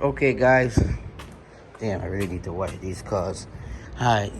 Okay, guys. Damn, I really need to wash these cars. Alright,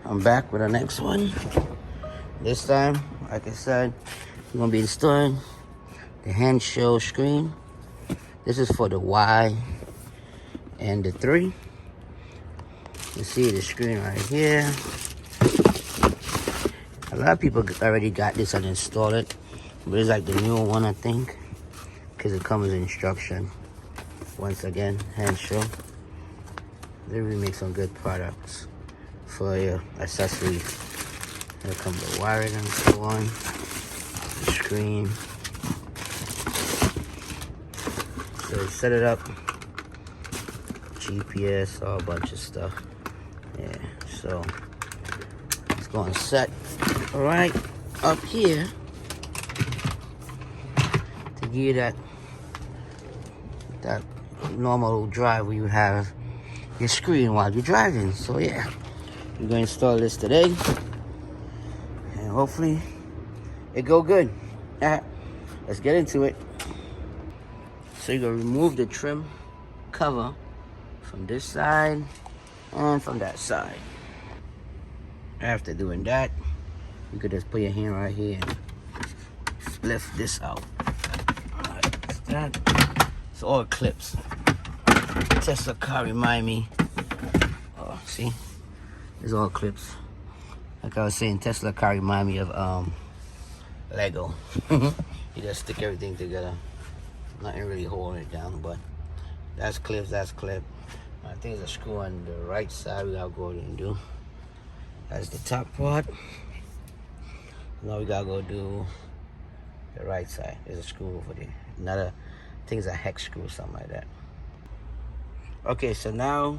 I'm back with the next one. This time, like I said, we're gonna be installing the Hansshow screen. This is for the Y and the 3. You see the screen right here. A lot of people already got this and installed it, but it's like the newer one, I think, because it comes with instruction. Once again, Hansshow. They really make some good products for your accessories. Here comes the wiring and so on. The screen. So set it up. GPS, all a bunch of stuff. Yeah, so it's going to set right up here to give you that normal drive where you have your screen while you're driving. So yeah, we're going to install this today, and hopefully it go good. Let's get into it. So you're going to remove the trim cover from this side and from that side. After doing that, you could just put your hand right here and lift this out. Alright, that's that. It's all clips. Tesla car remind me. Oh, see? It's all clips. Like I was saying, Tesla car remind me of Lego. You just stick everything together. Nothing really holding it down, but that's clips, that's clip. I think there's a screw on the right side we gotta go and do. That's the top part. Now we gotta go do the right side. There's a screw over there. Another, I think it's a hex screw or something like that. Okay, so now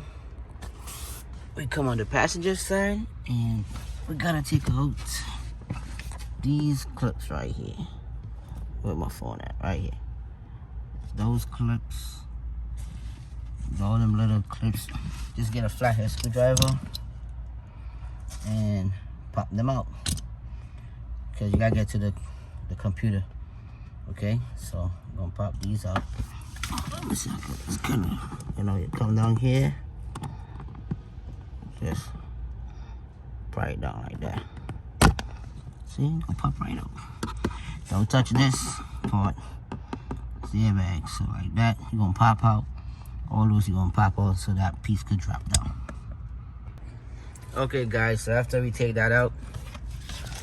we come on the passenger side and we gotta take out these clips right here. Where my phone at? Right here. Those clips. All them little clips. Just get a flathead screwdriver and pop them out, because you gotta get to the computer. Okay, so I'm gonna pop these out. Let me see, it's kind of, you come down here, just pry it down like that. See, it's gonna pop right out. Don't touch this part. It's the airbag, so like that, you're gonna pop out. All those you're gonna pop out so that piece could drop down. Okay, guys, so after we take that out,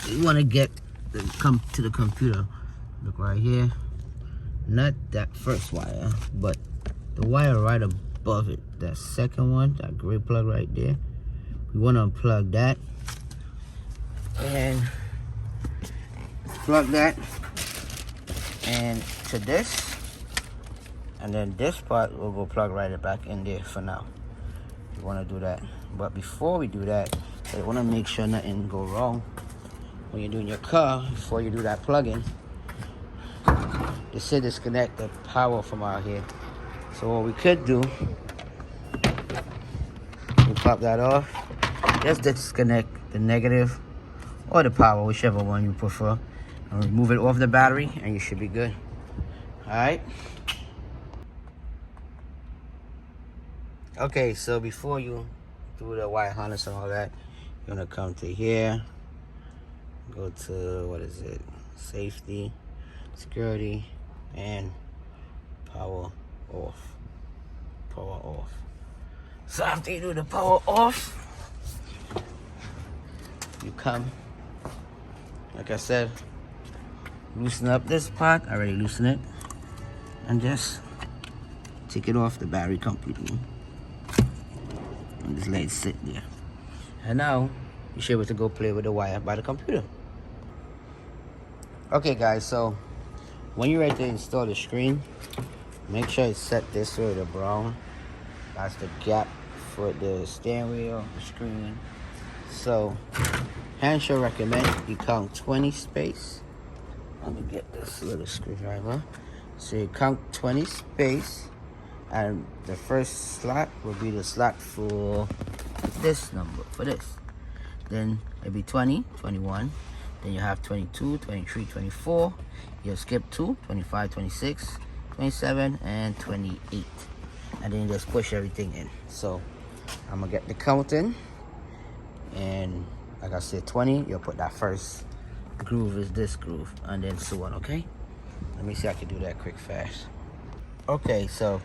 you wanna come to the computer. Look right here. Not that first wire, but the wire right above it. That second one, that gray plug right there. We wanna unplug that. And plug that and to this. And then this part will go plug right back in there for now. You want to do that. But before we do that, you want to make sure nothing go wrong when you're doing your car. Before you do that plug-in, just say disconnect the power from out here. So what we could do, we pop that off. Just disconnect the negative or the power, whichever one you prefer, and remove it off the battery, and you should be good. All right. Okay, so before you do the wire harness and all that, you're gonna come to here, go to, what is it, safety, security, and power off. Power off. So after you do the power off, you come, like I said, loosen up this part. I already loosened it, and just take it off the battery completely. And just let it sit there. And now you should be able to go play with the wire by the computer. Okay, guys, so when you're ready to install the screen, make sure it's set this way, the brown. That's the gap for the steering wheel, the screen. So Hansshow recommend you count 20 space. Let me get this little screwdriver. So you count 20 space. And the first slot will be the slot for this number, for this. Then it'll be 20, 21. Then you have 22, 23, 24. You'll skip 2, 25, 26, 27, and 28. and then you just push everything in. So I'm gonna get the counting, and like I said, 20, you'll put that first groove is this groove, and then so on. Okay, let me see if I can do that quick fast. Okay, so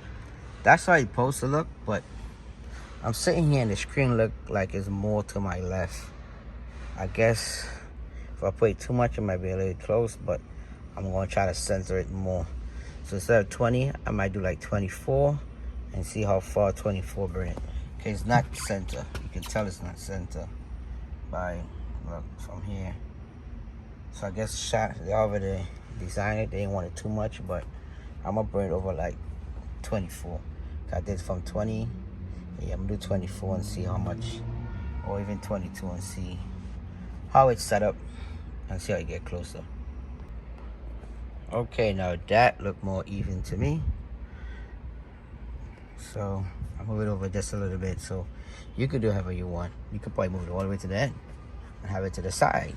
that's how it's supposed to look, but I'm sitting here and the screen look like it's more to my left. I guess if I put too much, it might be a little close, but I'm gonna try to center it more. So instead of 20, I might do like 24 and see how far 24 bring it. Okay, it's not center. You can tell it's not center by, look, from here. So I guess they already designed it. They didn't want it too much, but I'm gonna bring it over like 24. I did from 20. Yeah, I'm gonna do 24 and see how much, or even 22 and see how it's set up and see how it get closer. Okay, now that look more even to me. So I'll move it over just a little bit. So you could do however you want. You could probably move it all the way to the end and have it to the side,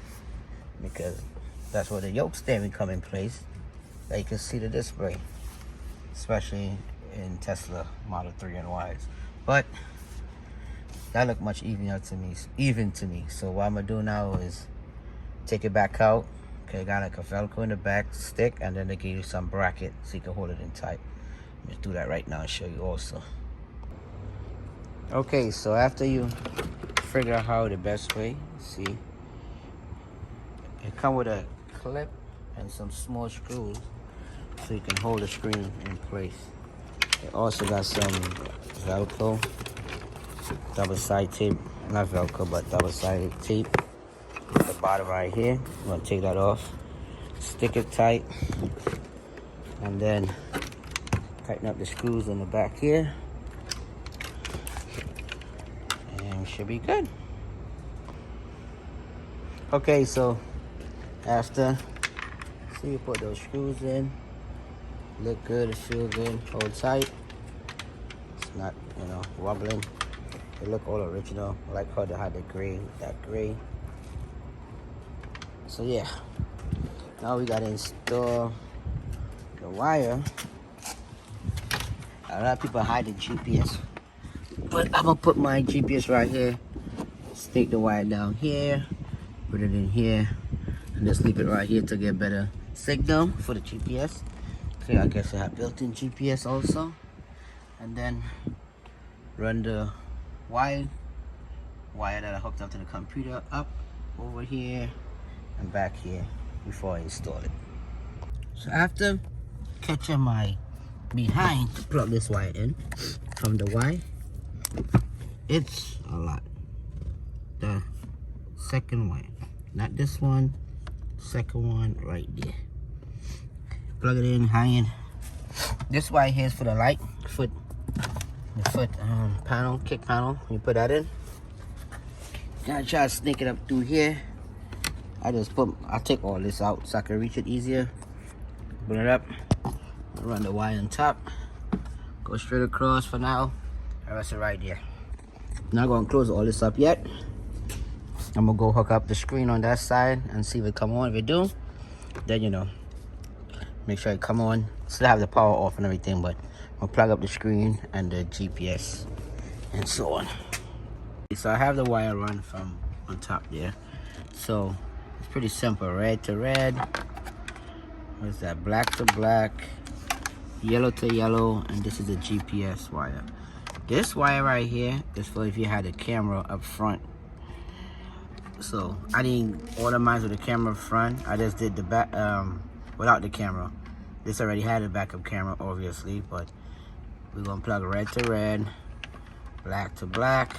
because that's where the yoke stand will come in place, that you can see the display, especially in Tesla Model 3 and Ys. But that look much easier to me. So what I'm gonna do now is take it back out. Okay, got like a Velcro in the back stick, and then they give you some bracket so you can hold it in tight. Let me do that right now and show you also. Okay, so after you figure out how the best way, see, it come with a clip and some small screws so you can hold the screen in place. It also got some Velcro, double-sided tape, not Velcro, but double-sided tape at the bottom right here. I'm gonna take that off, stick it tight, and then tighten up the screws in the back here, and we should be good. Okay, so after, see, you put those screws in, look good, it feel good, hold tight. It's not, wobbling. They look all original. I like how they had the gray, that gray. So yeah, now we gotta install the wire. A lot of people hide the GPS, but I'm gonna put my GPS right here, stick the wire down here, put it in here, and just leave it right here to get better signal for the GPS. Okay, I guess I have built-in GPS also. And then run the wire that I hooked up to the computer up over here and back here before I install it. So after catching my behind to plug this wire in from the wire, it's a lot. The second wire, not this one, second one right there. Plug it in, hanging. This wire here is for the light, the foot panel, kick panel. You put that in. Gotta try to sneak it up through here. I take all this out so I can reach it easier. Put it up, run the wire on top, go straight across for now. The rest is right there. Not gonna close all this up yet. I'm gonna go hook up the screen on that side and see if it come on. If it do, then make sure it come on. Still have the power off and everything, but I'll plug up the screen and the GPS and so on. So I have the wire run from on top there. So it's pretty simple. Red to red. What's that? Black to black. Yellow to yellow. And this is the GPS wire. This wire right here is for if you had a camera up front. So I didn't order mine with the camera up front. I just did the back without the camera. This already had a backup camera, obviously, but we're gonna plug red to red, black to black,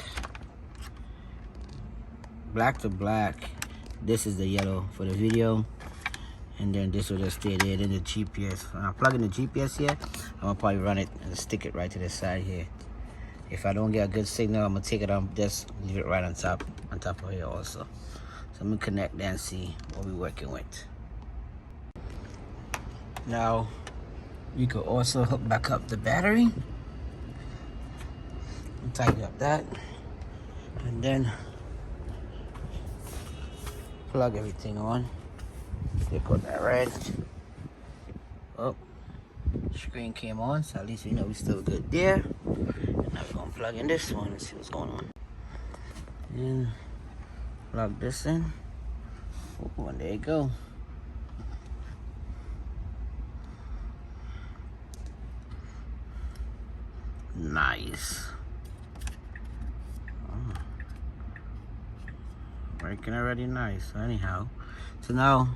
black to black. This is the yellow for the video, and then this will just stay there. Then the GPS. When I plug in the GPS here, I'm gonna probably run it and stick it right to the side here. If I don't get a good signal, I'm gonna take it on, just leave it right on top of here also. So I'm gonna connect that and see what we're working with. Now, you could also hook back up the battery. Tighten up that. And then plug everything on. Click on that red. Oh, Screen came on, so at least we know we're still good there. And now we're gonna plug in this one and see what's going on. And plug this in. Oh, and there you go. Nice. Oh. Working already nice. So anyhow, so now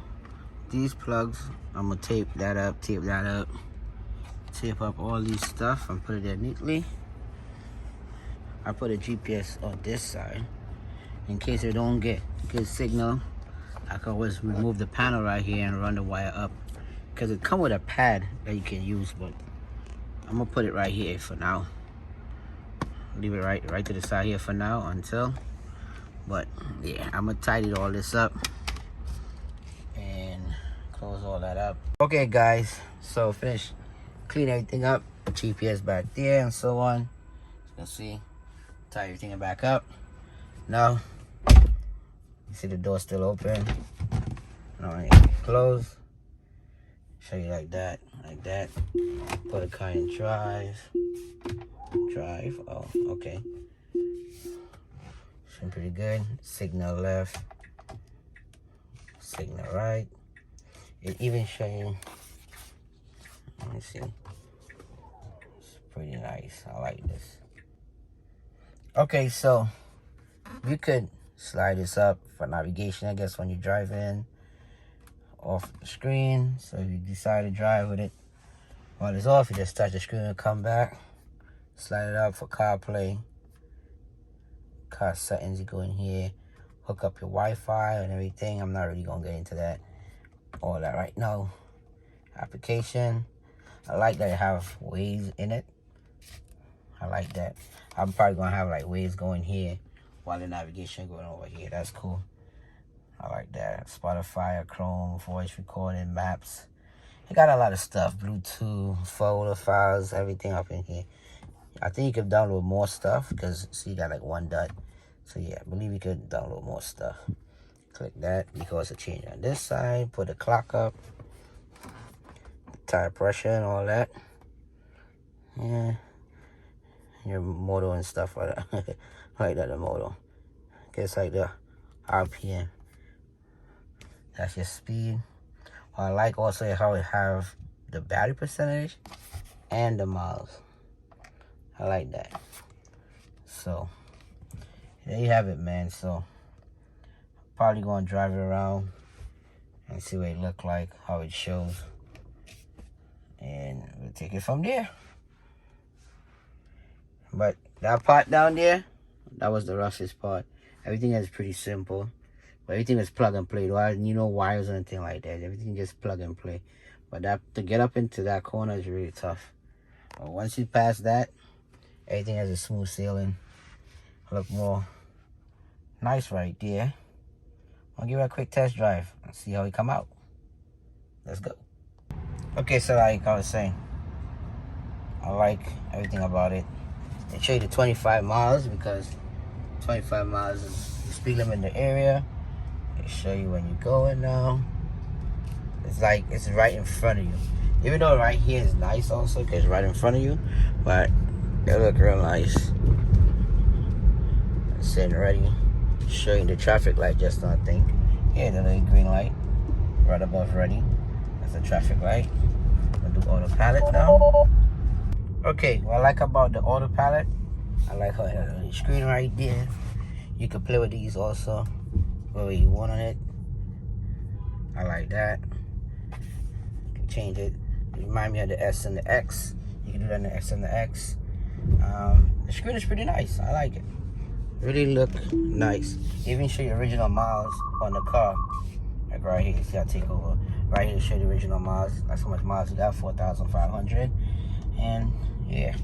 these plugs, I'm gonna tape that up, tape up all these stuff and put it there neatly. I put a GPS on this side in case it don't get good signal. I can always remove the panel right here and run the wire up, because it come with a pad that you can use, but I'm gonna put it right here for now. Leave it right to the side here for now until, but yeah, I'm gonna tidy all this up and close all that up. Okay guys, so finish clean everything up, GPS back there and so on. As you can see, tie everything back up. Now you see the door still open. Now I close. Show you like that. Put a car in drive. Oh, okay. Showing pretty good. Signal left, signal right. It even showing. Let me see. It's pretty nice. I like this. Okay, so you could slide this up for navigation, I guess, when you're driving off the screen. So if you decide to drive with it while it's off, you just touch the screen and come back. Slide it up for CarPlay. Car settings, you go in here, hook up your Wi-Fi and everything. I'm not really gonna get into that, all that right now. Application. I like that it have Waze in it. I like that. I'm probably gonna have like Waze going here while the navigation going over here. That's cool. I like that. Spotify, Chrome, voice recording, maps. It got a lot of stuff. Bluetooth, folder files, everything up in here. I think you could download more stuff because see, you got like one dot. So yeah, I believe you could download more stuff. Click that because it changed on this side. Put the clock up, tire pressure and all that. Yeah, your motor and stuff like that. Like that, the motor. Guess like the RPM. That's your speed. I like also how it have the battery percentage and the miles. I like that. So there you have it, man. So probably gonna drive it around and see what it look like, how it shows, and we'll take it from there. But that part down there, that was the roughest part. Everything is pretty simple, but everything is plug and play. You know, wires or anything like that. Everything just plug and play. But that to get up into that corner is really tough. But once you pass that, everything has a smooth sailing. Look more nice right there. I'll give it a quick test drive and see how it come out. Let's go. Okay, so like I was saying, I like everything about it. They show you the 25 miles because 25 miles is the speed limit in the area. They show you when you're going now. It's like it's right in front of you. Even though right here is nice also because it's right in front of you, but they look real nice. Sitting ready, showing the traffic light just now, I think. Yeah, the little green light right above ready. That's the traffic light. I'll do autopilot now. Okay, what I like about the autopilot, I like how it has a screen right there. You can play with these also, whatever you want on it. I like that. You can change it. It reminds me of the S and the X. You can do that in the X and the X. The screen is pretty nice. I like it. Really look nice. Even show you original miles on the car. Like right here, you see I take over. Right here, show the original miles. That's how much miles you got, 4,500. And yeah,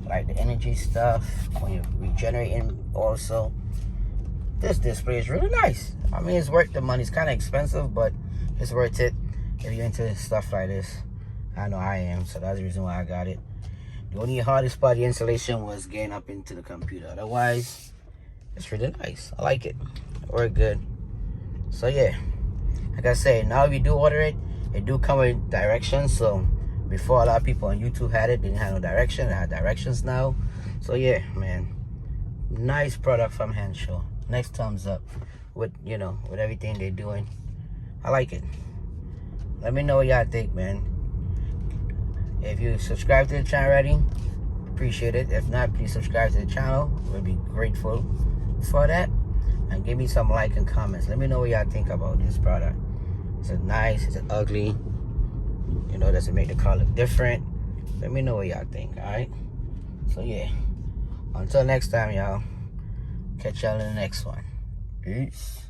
like the energy stuff when you're regenerating also. This display is really nice. I mean, it's worth the money. It's kind of expensive, but it's worth it if you're into stuff like this. I know I am, so that's the reason why I got it. The only hardest part of the installation was getting up into the computer. Otherwise, it's really nice. I like it. It worked good. So yeah, like I said, now if you do order it, it do come with directions. So Before, a lot of people on YouTube had it, didn't have no direction. They have directions now. So yeah, man, nice product from Hansshow. Next thumbs up with, you know, with everything they're doing. I like it. Let me know what y'all think, man. If you subscribe to the channel already, appreciate it. If not, please subscribe to the channel. We'll be grateful for that. And give me some like and comments. Let me know what y'all think about this product. Is it nice? Is it ugly? You know, does it make the car look different? Let me know what y'all think, alright? So yeah, until next time, y'all. Catch y'all in the next one. Peace.